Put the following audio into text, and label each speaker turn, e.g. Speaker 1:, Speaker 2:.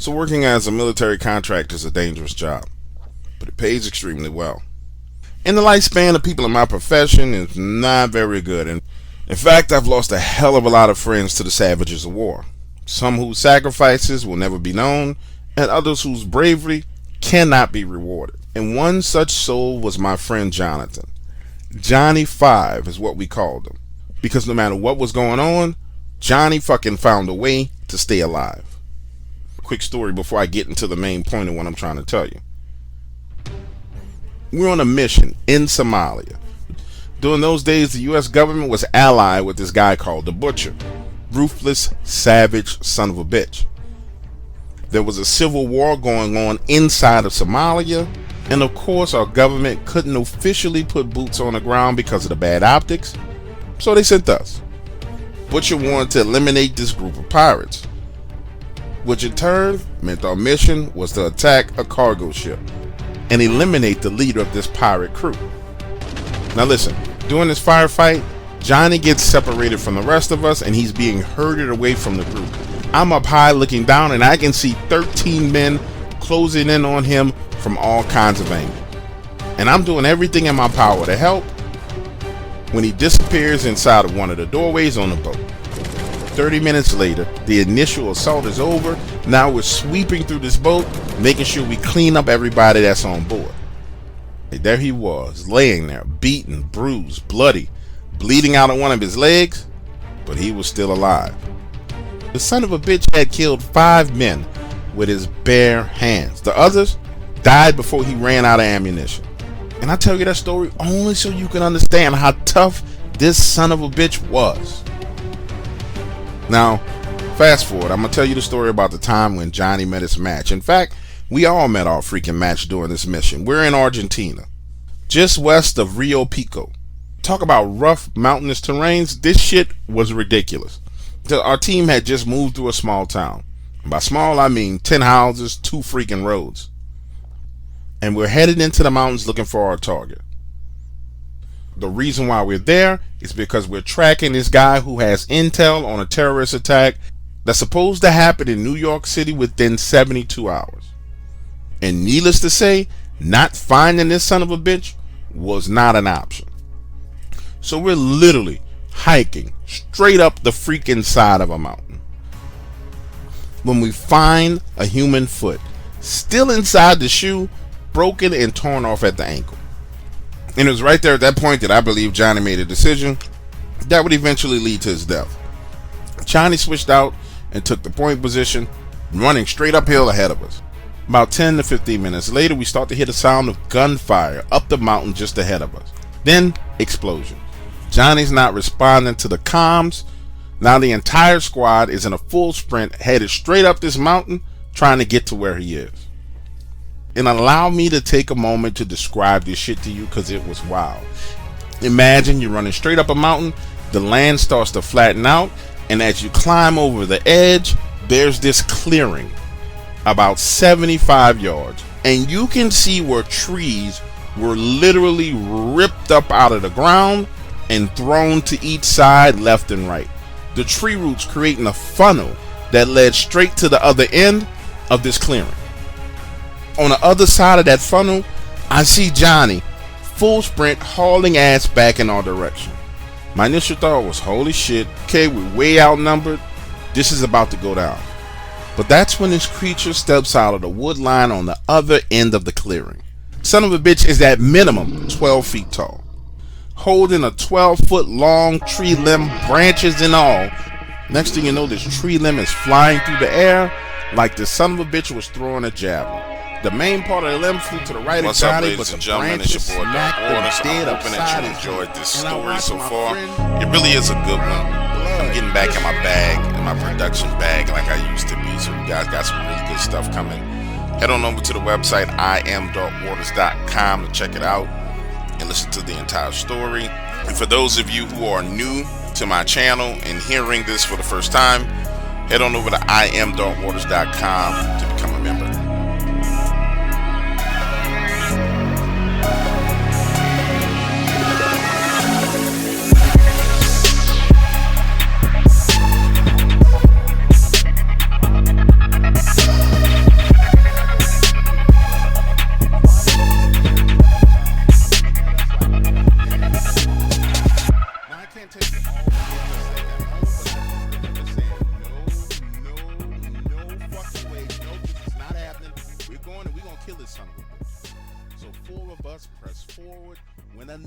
Speaker 1: So working as a military contractor is a dangerous job, but it pays extremely well. And the lifespan of people in my profession is not very good. And in fact, I've lost a hell of a lot of friends to the savages of war. Some whose sacrifices will never be known, and others whose bravery cannot be rewarded. And one such soul was my friend Jonathan. Johnny 5 is what we called him. Because no matter what was going on, Johnny fucking found a way to stay alive. Quick story before I get into the main point of what I'm trying to tell you. We're on a mission in Somalia. During those days, the US government was allied with this guy called the Butcher. Ruthless, savage son of a bitch. There was a civil war going on inside of Somalia, and of course our government couldn't officially put boots on the ground because of the bad optics, so they sent us. Butcher wanted to eliminate this group of pirates, which in turn meant our mission was to attack a cargo ship and eliminate the leader of this pirate crew. Now listen, during this firefight, Johnny gets separated from the rest of us and he's being herded away from the group. I'm up high looking down and I can see 13 men closing in on him from all kinds of angles. And I'm doing everything in my power to help when he disappears inside of one of the doorways on the boat. 30 minutes later, the initial assault is over. Now we're sweeping through this boat, making sure we clean up everybody that's on board. There he was, laying there, beaten, bruised, bloody, bleeding out of one of his legs, but he was still alive. The son of a bitch had killed 5 men with his bare hands. The others died before he ran out of ammunition. And I tell you that story only so you can understand how tough this son of a bitch was. Now, fast forward, I'm going to tell you the story about the time when Johnny met his match. In fact, we all met our freaking match during this mission. We're in Argentina, just west of Rio Pico. Talk about rough mountainous terrains. This shit was ridiculous. Our team had just moved through a small town. By small, I mean 10 houses, 2 freaking roads. And we're headed into the mountains looking for our target. The reason why we're there is because we're tracking this guy who has intel on a terrorist attack that's supposed to happen in New York City within 72 hours. And needless to say, not finding this son of a bitch was not an option. So we're literally hiking straight up the freaking side of a mountain when we find a human foot still inside the shoe, broken and torn off at the ankle. And it was right there at that point that I believe Johnny made a decision that would eventually lead to his death. Johnny switched out and took the point position, running straight uphill ahead of us. About 10 to 15 minutes later, we start to hear the sound of gunfire up the mountain just ahead of us. Then, explosion. Johnny's not responding to the comms. Now the entire squad is in a full sprint headed straight up this mountain trying to get to where he is. And allow me to take a moment to describe this shit to you because it was wild. Imagine you're running straight up a mountain, the land starts to flatten out, and as you climb over the edge, there's this clearing about 75 yards. And you can see where trees were literally ripped up out of the ground and thrown to each side, left and right. The tree roots creating a funnel that led straight to the other end of this clearing. On the other side of that funnel, I see Johnny, full sprint, hauling ass back in our direction. My initial thought was, holy shit, okay, we're way outnumbered. This is about to go down. But that's when this creature steps out of the wood line on the other end of the clearing. Son of a bitch is at minimum 12 feet tall, holding a 12-foot long tree limb, branches and all. Next thing you know, this tree limb is flying through the air like the son of a bitch was throwing a javelin. The main part of the limb flew to the right of Johnny, but the branches smacked him dead upside his head. Enjoyed this story so far. It really is a good one. I'm getting back in my bag, in my production bag like I used to be. So you guys got some really good stuff coming. Head on over to the website iam.waters.com to check it out and listen to the entire story. And for those of you who are new to my channel and hearing this for the first time, head on over to iam.waters.com to become a member. kill this son of a bitch. So 4 of us press forward when a